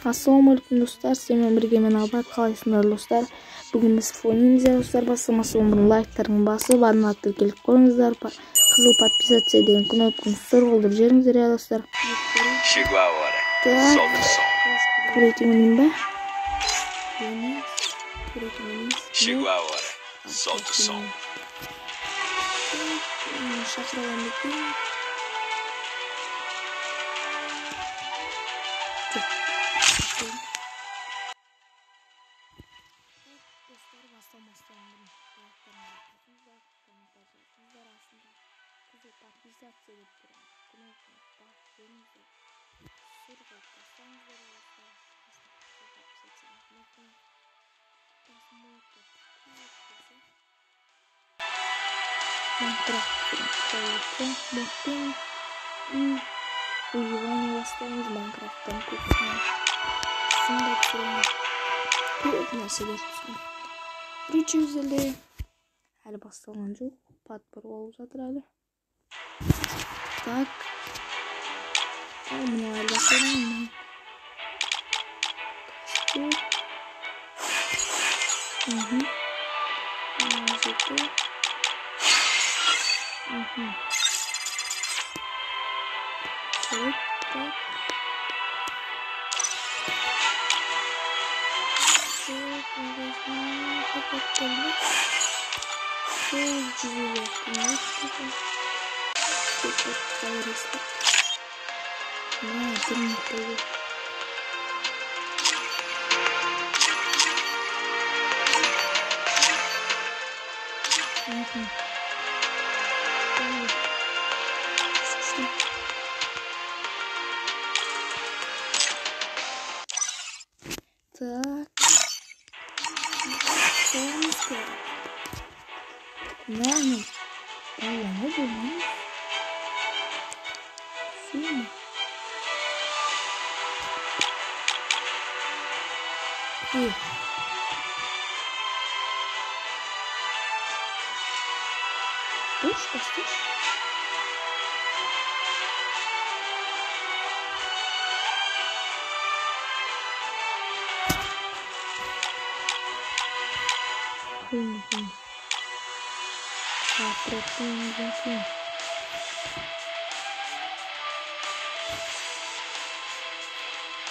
Assalamualaikum dostlar, sizlerle birge men Albar, қалайсыңдар достар? Бүгін біз фонымыз достар, басылмасы оның лайктарын басып, адын атты келіп қойыңыздар, қызыл подписация деген кнопканы сұрғылдыр жеріңіздер ya достар. Chegou a hora. Solta o som. Chegou a hora. Solta o som. Выживание восстанет Майнкрафттан кухня. Көп нәрселер түскен. Бірінші өзелде әлі басталған жоқ. Подбор болып жатыр әлі. Так. Мына әлі басталған. Так. Ладно. Что?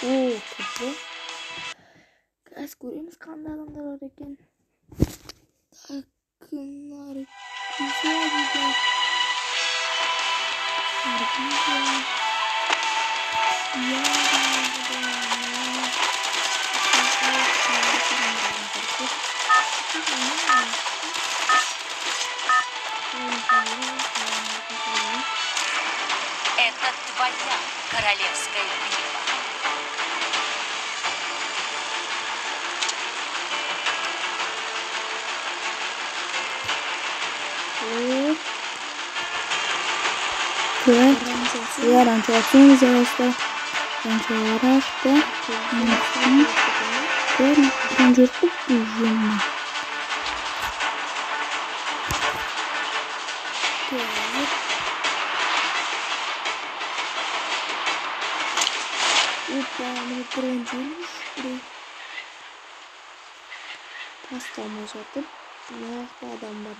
О, кого? Guys, көреміз қандай адамдар бар екен. Так, нарик. Это твоя королевская битва. Ya rancatın üzerinde rancalarak da rancatlık düzgün. Upanı turunculmuş. Pastamız atıp ayakta adam var.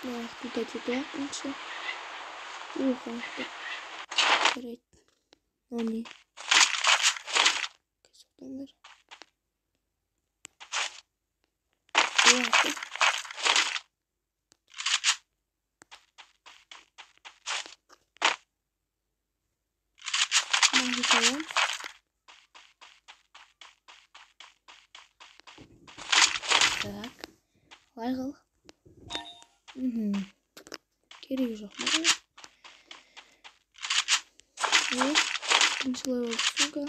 Nah, kita juga bisa. Kan. Right. Noni. Kesebentar. Ya. Mari kawan. Tak. Lagal. Керегі жоқ ма? Бірінші левел суга.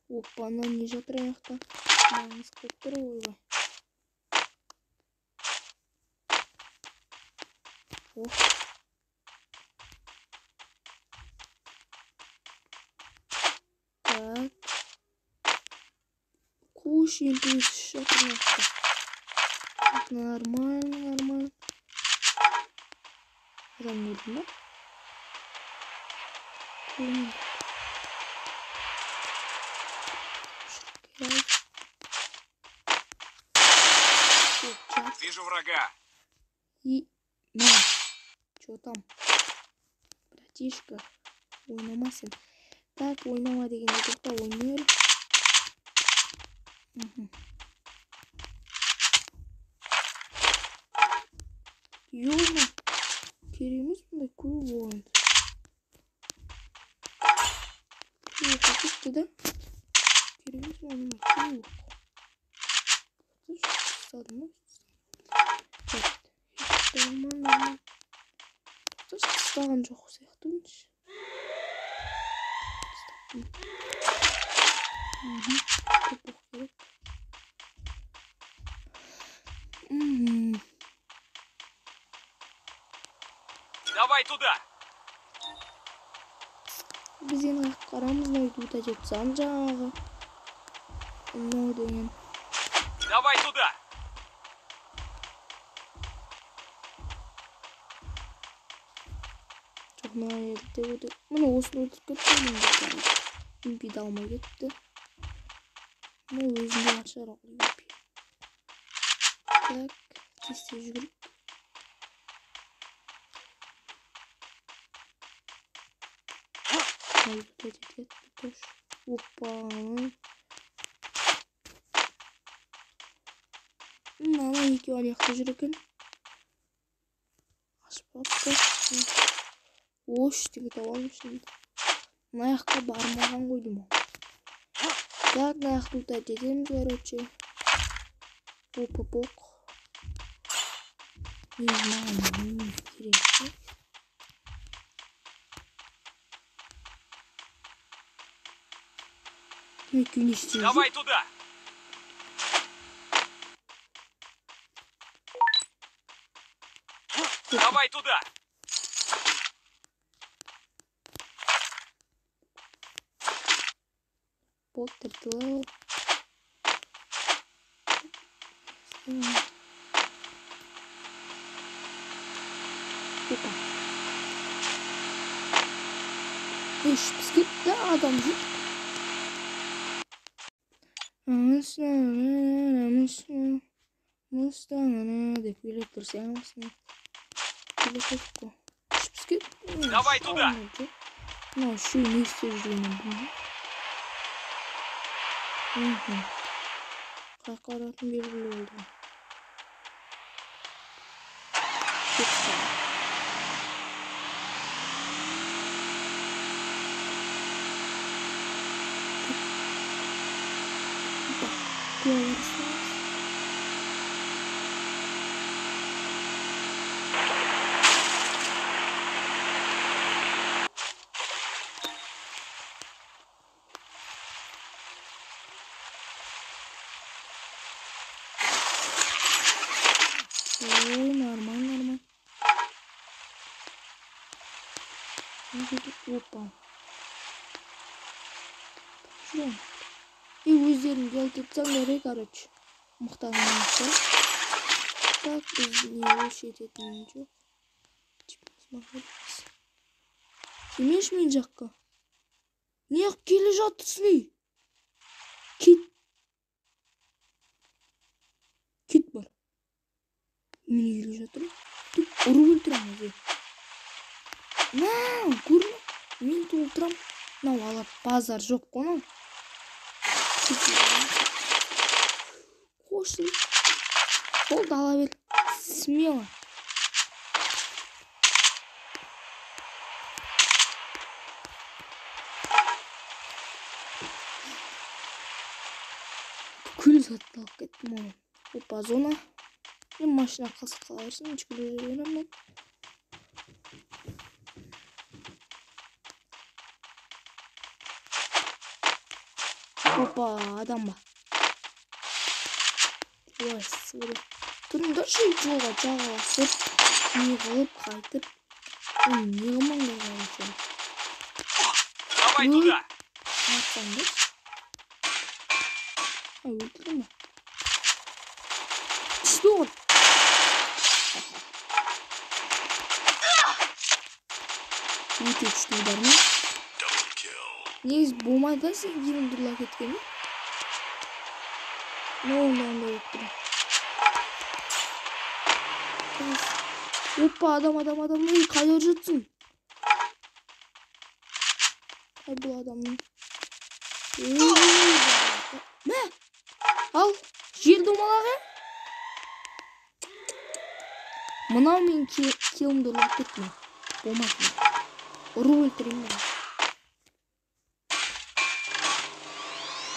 Опа, ана не жатыр аяқта? Маңыз көп тұр ойбай. Так. Кушаем, плюс жатыр аяқта. Нормально. Adam gördüm ben. Şuraya. Вижу врага. На. Чё там? Братишка. Ойнамасын. Так, ойнама дегенде тоқта ойнайбер. Ёлма. Керемес мындай көп болғанды. Кетті да? Керемес мындай көп. Садым ба? Нормально. Тыстаған жоқ сияқты өзі. Көп керек. Давай туда. Biz yine karamızla uyduda жетсем жаңағы. Мынау деген. Давай туда. Mına yerdə öldü. Mına olsun öldük ketdi. Ümpi de almaya gitti. Mına özünde açar alıyor ümpi. Tak. Teste yüzgürük. Haydi dedi. Koş. Hoppa. Ama iki ayakta жүрген. Аспапты. Ош деген табалым şimdi. Аяққа бармаған қойдым. Так, аяқты ұтады едім, короче. Опа-пок. Не знаю, не интересно. Давай туда. Давай туда. Поттердылау. Опа. Еш, бізге адам жоқ. Мустана деп билеп тұрсаң осыны. Давай туда. Ну, еще не істеп Қақаратын белгілі болды. Ой, нормально. Опа. Что? И өздерін делать етсеңдер, короче. Мықтағанымызда. Так, біз не өшет етінен жоқ. Смотритесь. Демеш мен жаққа. Не келе жатырсың? Кит бар. Мені келе жатыр. Ұрып өлтірем өзі. Көрме. Мен толтырам. Алап базар жоқ қона. Қошын. Болды ала бер. Смело. Күл затты алып кеттім оны. Опа, зона. Мен машина қалса қалайсың, үчкілі жүргенім мен. Опа, адам ба. Ой, сұры. Тұрыңдаршы жолға жағаласып, не қылып қайтып. Не қылмаңдар қалайсың. Давай туда. Атсаңдар. Өлтірім ба. Түспе оғын. Өте күшті удар ма? Негіз болмайды да сен кейін дұрла кеткен. Ноудан да өттім. Опа, адам. Ей, қайда жатсың? Қай бұл адамның? Мә? Ал, жел домалағы? Мынау мен келімді ұрлап кетті. Болмайды. Ұру өлтірейін бәрі.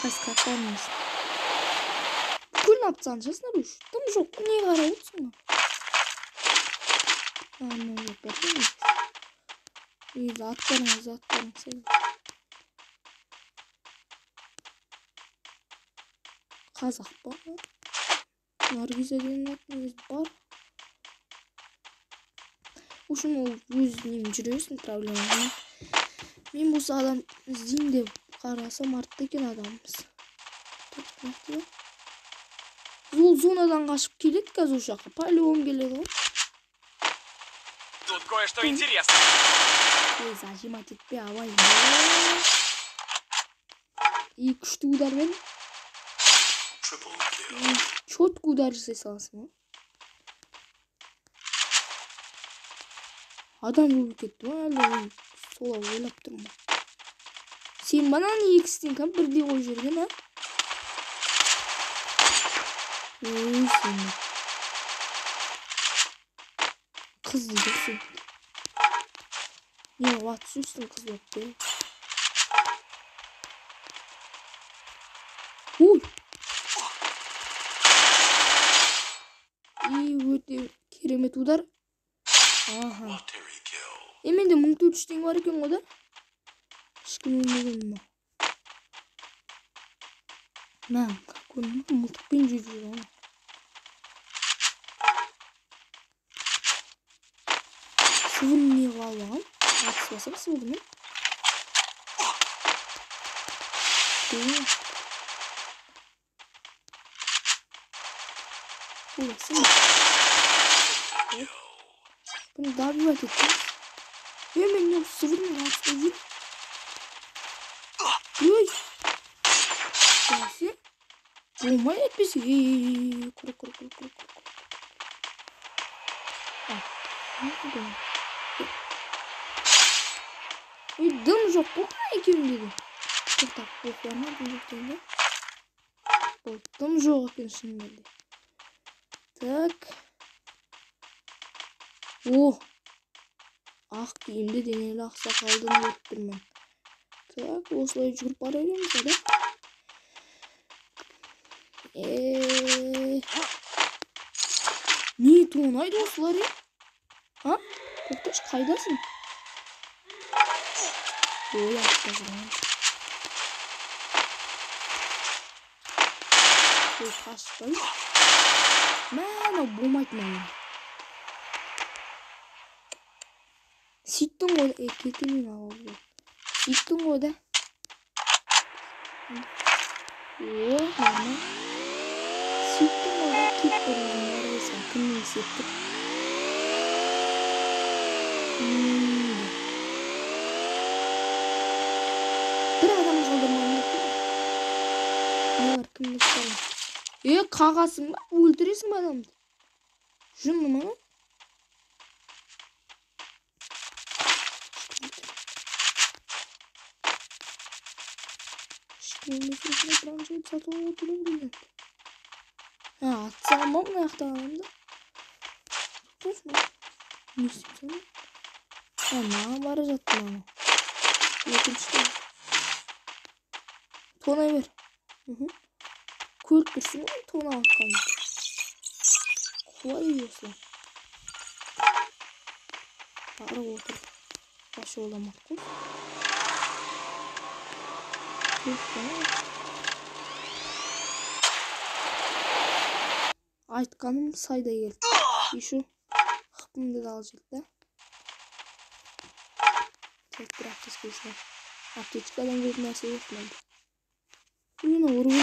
Қасқаттарымыз. Күн апсан жасына бұш. Тым жоқ, не қара өтсің ба? Анау жоқ бәрді. Аттарың сәл. Қазақ ба? Наргиза деген атыңыз бар. Ушын ол өзінен жүресін проблема. Мен осы адам іздейм деп қарасам артта екен адамымыз. Ол зонадан қашып келеді қазір ошаққа. Полион келеді ғой. Тут кое-что интересное. Зажимать етпе, абай. И күшті удармен. Четко удар жасай саласың ба? Адам өліп кетті ма? Әлі сола ойлап тұрмын. Сен банан екістен кәм бірде қой жүрген, а? Сен. Қыз дейді сен. Не, ват сүрсің қыз өтті. Ой! Өте керемет удар. Аха. Менде 1400 теңге бар екен ғой да. Ешкім өлмеген ма? Мәм, көңілі мылтықпен жүрген. Сывын не қалған? Атыспасам сывырмен. Оласың. Bunu daha bir vakit ettim. Hemen yok sıvırın hasta bir. Uy. Nasıl? Olma etmesi. Kuru. Dım yok bu mu ekibim dedi. To'xtab qo'yganman bu yerda. Dım yo'q ekan shunday. Tak. Oh. Ақ киімді денелі ақсақалдың өттірмін. Так, осылай жүріп бара береміз, да? Не тонайды осылар, А? Тоқташ, қайдасың? Ой, ақтағырған. Ой, қашпай. Мәні, болмайды мәні. Сөйттің ғой да, кетемін ау. Сөйттің ғой да. Мама. Сөйттің ғой да, кет бір өзің барайсың. Кіммен сеттік. Бір адам қалдырмауын деп. Не бар, кімді ұсталың. Қағасың ба? Өлтіресің ба адамды? Жынды ма? Мені транжит сатып отырып жүрген. Атсам ба мына ақтағанымды? Точно. Не істейсің? Маған бара жаттым ана. Екінші. Тонай бер. Көріп тұрсың ғой тона атқанды. Құлай осылай. Ары отыр. Başı olamak bu. Айтқаным сайда келді. Еще хыпымды да алып жетті. Тек аптечкасына. Аптечкадан көп нәрсе өтмеді. Мені ұрып.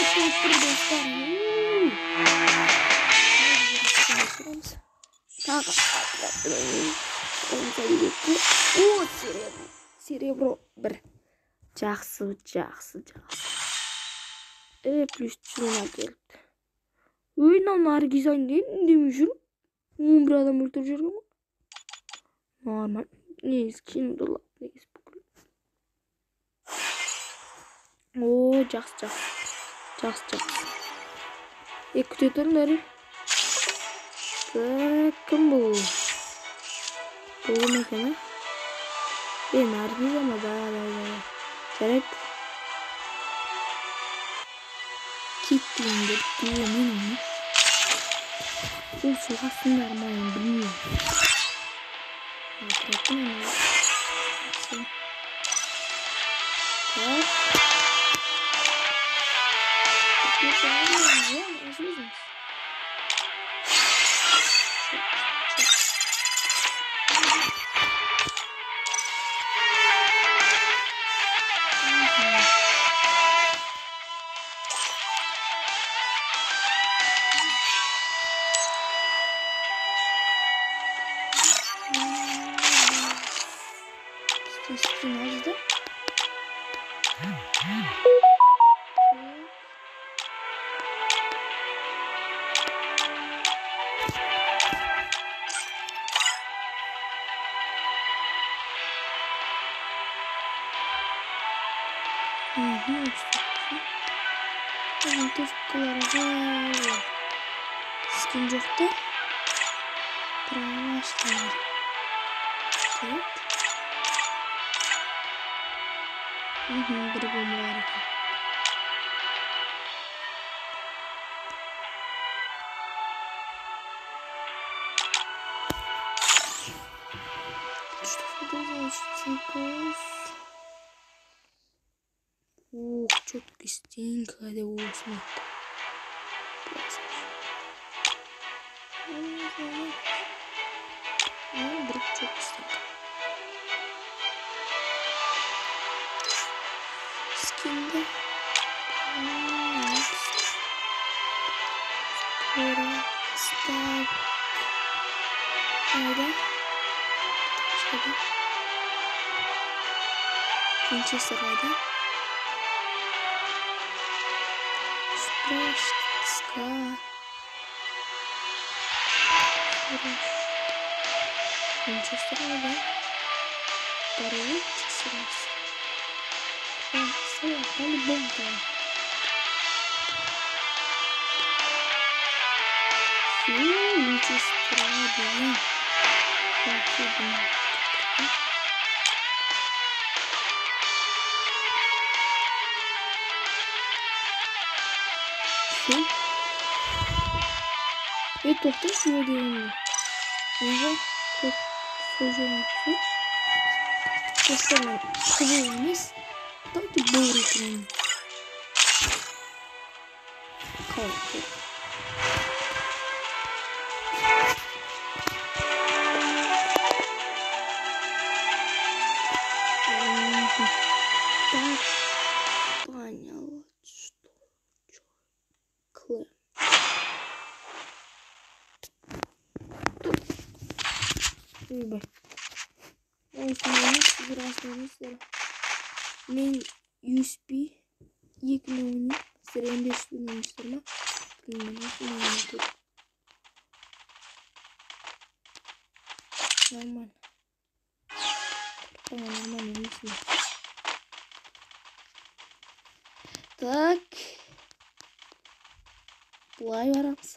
Шоттыр достар. Тағы. Cerebro 1. Жақсы. Плюс чуна келіпті. Мынау Наргизан демей жүріп, 11 адам өлтіріп жүрген ма? Нормаль. Негізі киндолап, негізі бүкіл. О, жақсы. Күте тұрыңдар. Кім бұл? Бұл кім екен, а? Наргиза ма? Да. Жарайды. Кеткенде мен оны. Ол соғасындар ма, мен білмеймін. Отыратын оны. Так. Стенажды. Скин жоқты. Права аштылар. Так. Bir bomba var. Çok isteyin hadi olsun. Bir çok isteyin. Skinde. Star. Nerede? Şurada. Winchester hadi. Splash. Scar. Winchester hadi. Barış. Sırası. Kali bomba. Winchester hadi. Bakıyorum. Tohta şuraya değinli. Oha çok soğuk. Keselim. Kıvırımız. Tabii doğru kıvırım. Kalktı. Поняло, что Клэм. Рыба. Мен USB 2010 25 oyuncularıma normal. Normal. Так. Былай барамыз.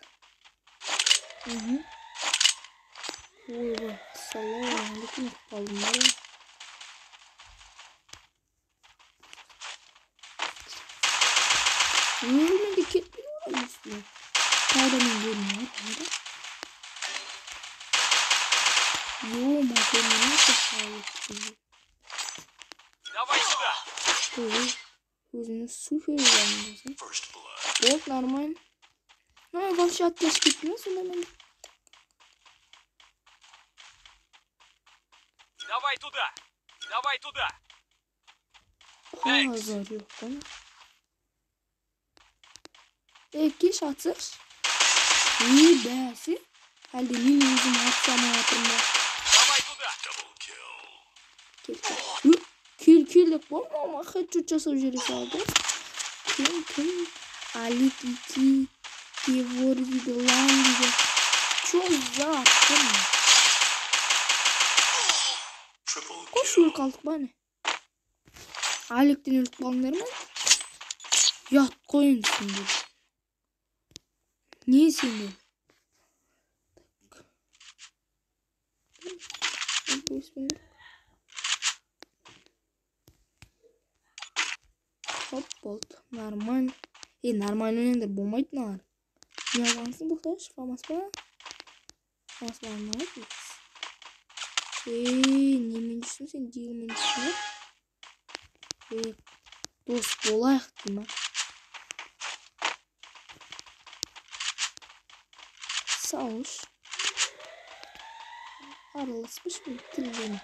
Ой, ассалаумағалейкум қалдым. Ölmedi ketmiyor üstüne. Kaydanın görünüyor. Yoğuma kendine nasıl sahip. Давай сюда. Өзінің супер yanındasın. Вот, нормально. Ну, вообще оттеж кетmiyor сонымен. Давай туда. Давай туда. Azar yok bana. Geç atır. İyi beğensin. Hadi yine yüzüm atsam hayatımda. Давай туда. Kil dep bolma ama headshot jasap jere saldı. Kim? Alik 2 Devor dedi lan dedi. Çok zor. Koş kaldık bana. Alik'ten ölüp balınlarım mı? Yat koyun şimdi. Niye şimdi? Hop oldu. Normal. Normal önünde bombaydı ne var? Ne yapansın bu kadar? Famas bana. Famas bana ne yapıyorsun? Ne menüsün sen? Diğer menüsün ne? Dost bolayak değil mi? Savaş. Aralaşmış mı? Bitirdim.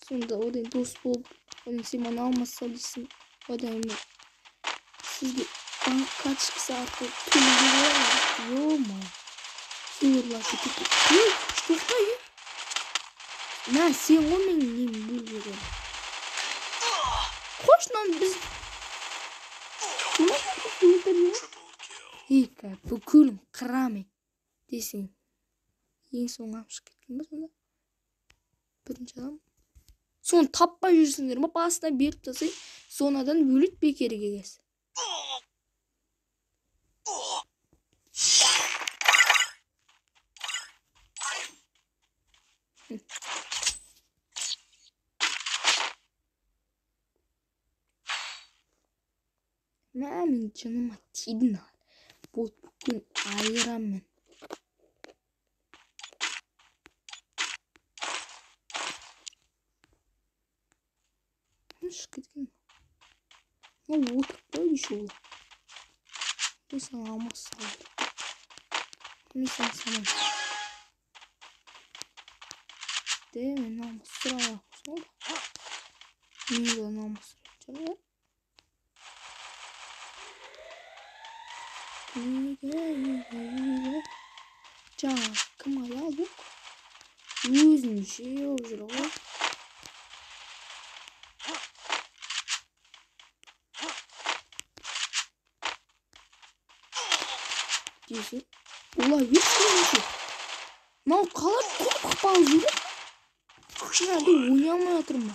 Sonunda o da dost bol. Onun için bana almazsa bilsin. O da emin. Siz bir kaç saat tüm yok mu? Sığırlar kötü. Yok. Çok da iyi. Ne sen o benim bulgurum. Koş lan biz. Ne yapıyorsun? Hika bu kulum krami. Desin. En son almış gittim sonra. Birinci adam. Son tapma yüzünlerim. Ama aslında bir tası sonradan bölüt bir kere gelsin. Benim canıma tidin al. Bugün ayıramam. Hoş gittim. Ne oldu? Böyle şey oldu. Ne sana almazsın. Ne sana sana. Değil mi? Ne almazsın? Sıra yapmışsın oldu. Niye de ne almazsın? Canım. Çakım ayağı yok. Yüzün şey yok. Diyorsun. Ulan hiç şey. Ne kadar çok bazı. Nerede oynayamaya yatırma.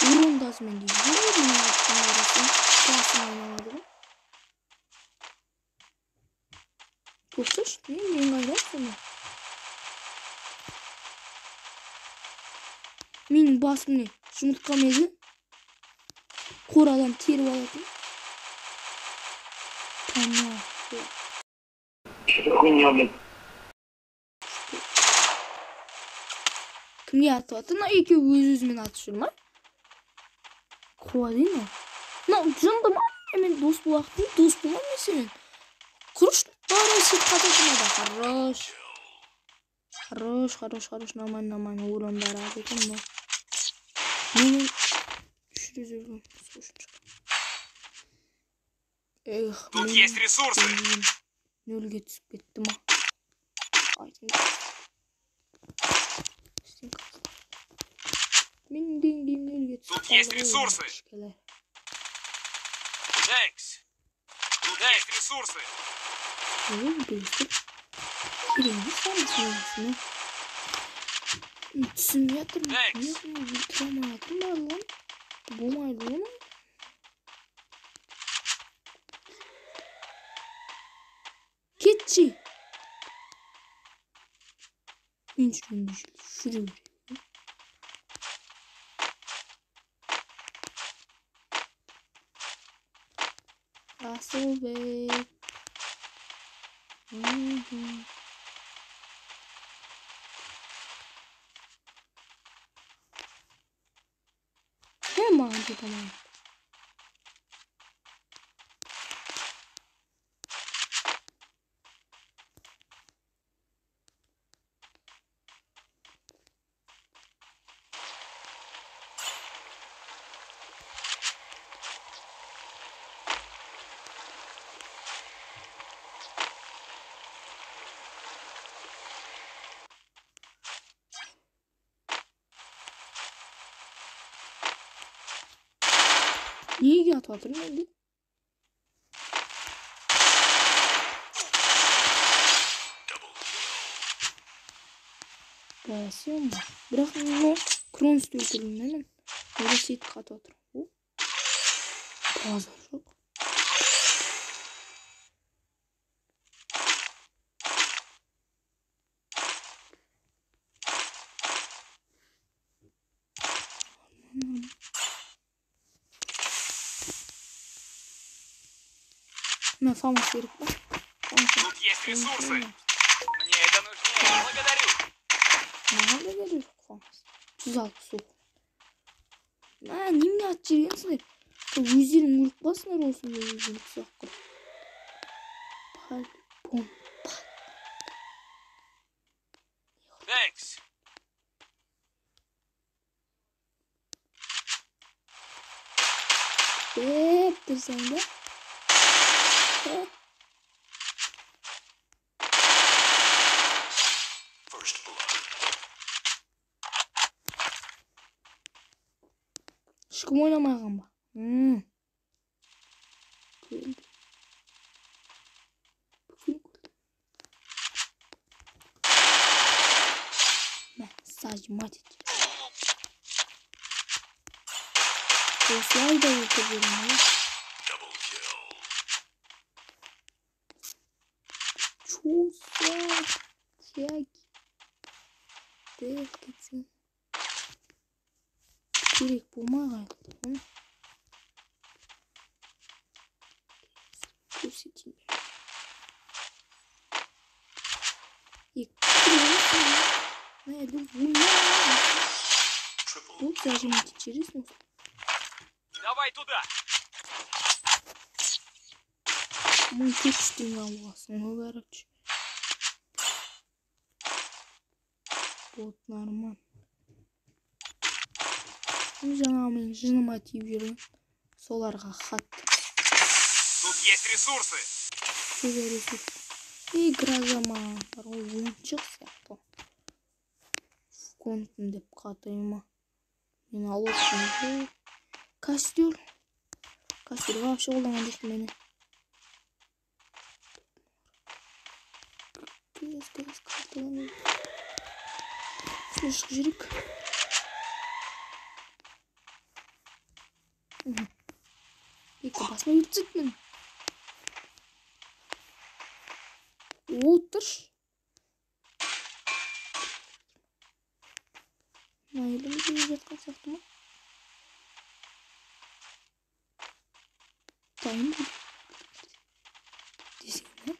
Vurun da asmen değil. Vurun da asmen. Klasını oynamadım. Koştuş değil mi? Benim gayret sana. Benim basmını. Şunu tıkamaydı. Koradan tir valadım. Tamam. Kim yattı atına iyi ki yüzümün atışırma. Kova değil mi? Ne canım hemen dost bulaktı. Dost bulamıyor senin. Kuruş bari şey katatına da. Хорош. Нормально. Урон дарады. Tamam. Benim düşürüyorum. Тут есть ресурсы. Nöl geçip gittim ha. Тут есть ресурсы. Тhanks. Тут есть ресурсы. Түсінмейатырмын. Ультрамаратым бар lan. Болмайды оны. Кетші. Мен жүргенде жүре беремін. Асылбек. Tamam. Nega atıyorsun endi? Bayasıyım mı? Bırak onu Kronos öldürün hemen. Öyle şey katı otur. Bazı çok. На фамус керек па? Тут есть ресурсы. Мне это нужнее. Благодарю. Маған да керек фамус. 106 су. Немене атып жібергенсіңдер? Өздерің өліп қалсыңдар осында өздерің тұсақ құрып. Пом. Тhanks. Деп тұрсаң да? Ешкім ойнамаған ба? Келді. Бүкіл көрді. Сажмать етті. Осылай да өтіп жүрмей. Чуса. Тяги. Дэх кетсін. Керек болмаған. Көрсетейін. Найду вот зажмите через нос. Давай туда. Мы тут стенгал вас, ну короче. Вот нормально. Жаңа мен жыныма тиіп жүрген соларға хат. Тут есть ресурсы. Көзі ресурс. Игра заман. Ойыншық сияқты. Контын деп қатайма. Мен алып костюр. Костюр вообще қолданған жоқпын мен. Кез қатайма. Слышық жүрек. Екі басыма өтсет мен. Отырш. Найлым жүріп жатқан сияқты ма? Дайын бұл. Десең не?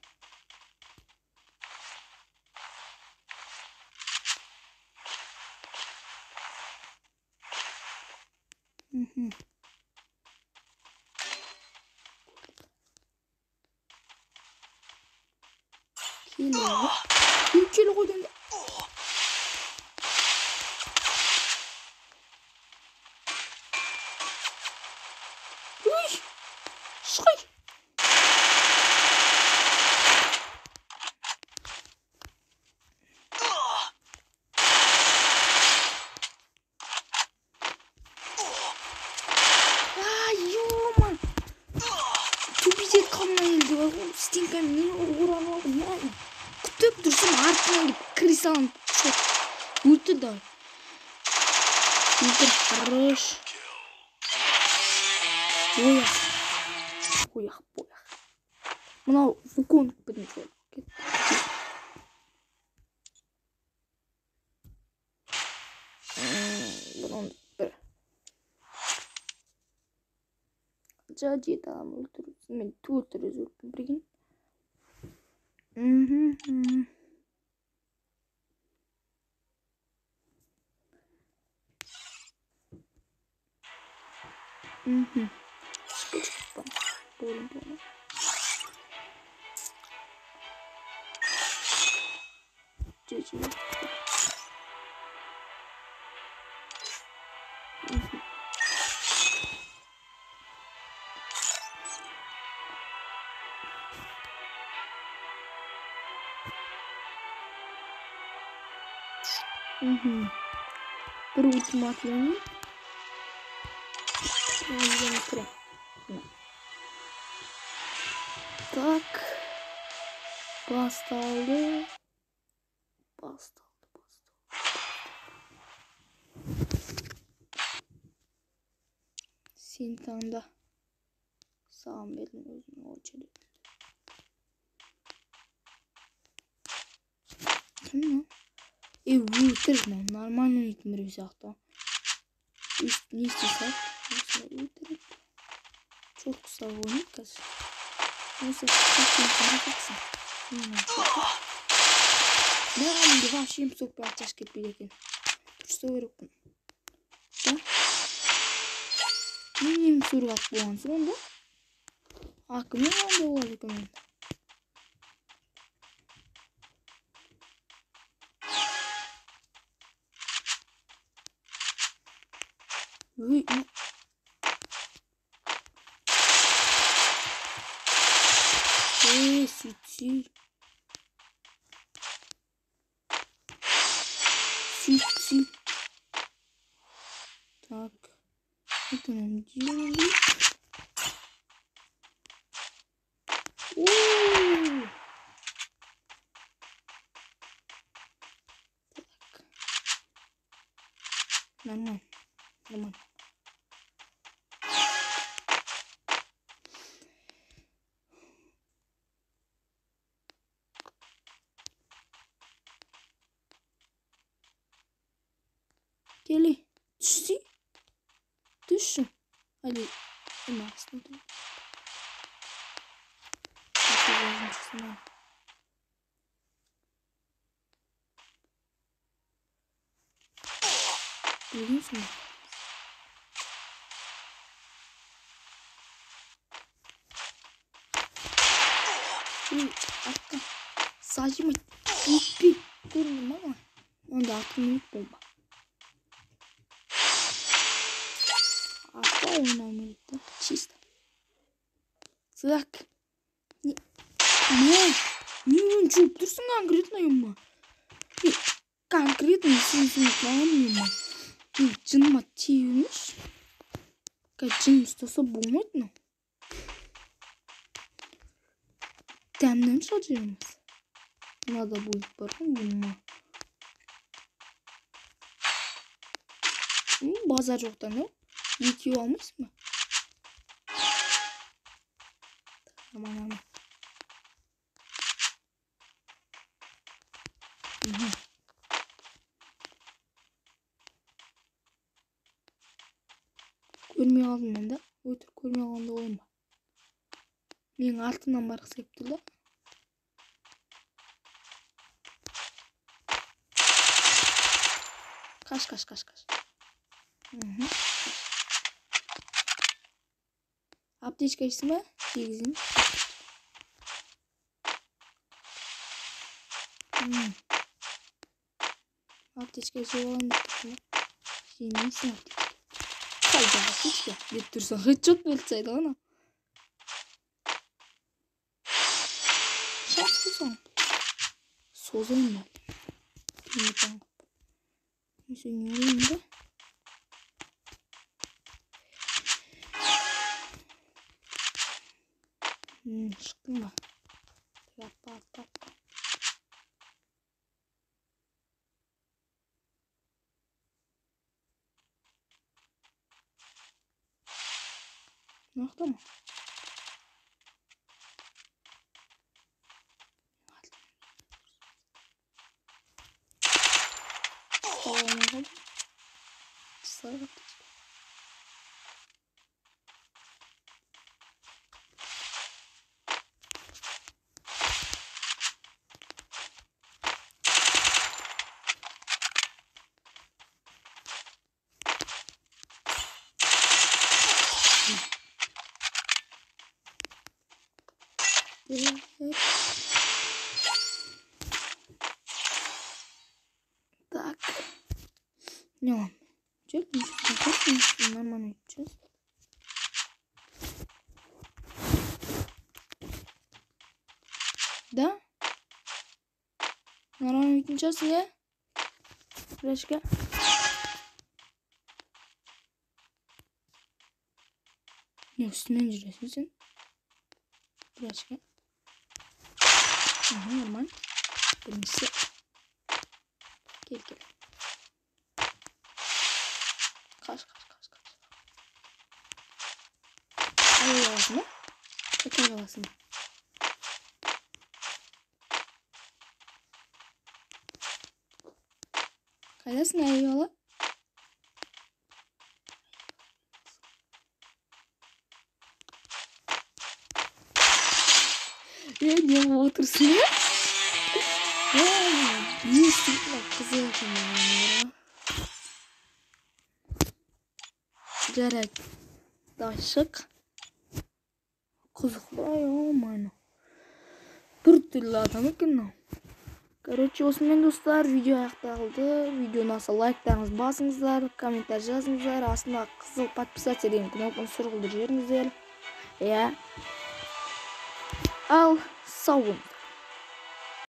Келі қойдан да. Ой! Шықай! Ё-ма! Төбеде қалмай елді бар. Стенкамен оран алдым. Күтіп тұрсам артынан кеп кіре салам. Өлтір давай. Өлтір, хорош. Бояқ. Мынау вукон бітін жол. Бұның бір. Жади адам өлтіріп. Мен төрт рез өлтіріп бірген. Шкаф. Понял. Чуть-чуть. Бір ультимат яғни. Tak. Bastı aldı. Bastı aldı. Sintanda. Sağım belin özünü ölçeli. Tamam. Uyuturuz. Normalno uyutmuyoruz hatta. Ne istiyorsak. Uyuturuz. Çok kısa oyun kız. Neyse. Çok ne halinde başlayayım sohbet açacağız gibi lekin. Dursa öyrek bunu. Da. Neyim sorugat bu an sonunda. Hakkımı anda olacak onun. Uy. Sütü. Sütü. Так. Это нам делали. Так. Нормально. Нормально. Geli. Düşsün. Düşsün. Hadi. Hemen aslında. Biliyor musun? Arka. Saçma. İpi. Durmam ama. Onda aklımı bomba. Arka oynamaydı. Çizdi. Sırak. Не чуп, ты конкретно ему. Конкретно сенсин планымы. Жын мотивmiş. Kaçın ustası bulmak mı? Temden çalacağımız. Buna da bu yaparım bunu. Bazar yoktan yok. Video almış mı? Aman. Көрмей қалдым мен да. Өтірік көрмей қалғанда ойыма. Менің артымнан барғысы келіп тұр да. Қаш. Аптечка ішсі ма? Сегізін. Аптечка ішіп алайын деп тұрмын. Жемейсің аптечка. Haydi aптечка. Деп тұрса хедшот бөлсейді ғана. Шанс болсаң. Созайын ба. Темірден қып. Несі не ойын ба? Шықтың ба? Апа. Нақта ма? Сауалмағым. Сауалмағым. Так. Не. Что-то нормально сейчас. Да? Нормально сейчас я. Флешка. Не, üstünden gireceğiz. Флешка. Normal. Birincisi. Gel. Kaç. Ay yavaşına. Tekrar yavaşına. Kaydasın eyvallah. Niye bu otursun ya? Niye sıkla kızı yapayım ya? Gerek. Daşık. Kızıklar ya mana. Bir türlü adamı kim? Короче, осымен достар, видео аяқталды. Видеоны аса лайктарыңыз басыңыздар, комментарий жазыңыздар, астына қызыл подписаться деген кнопканы сұрғылдырып жіберіңіздер. Ал сау болыңыздар.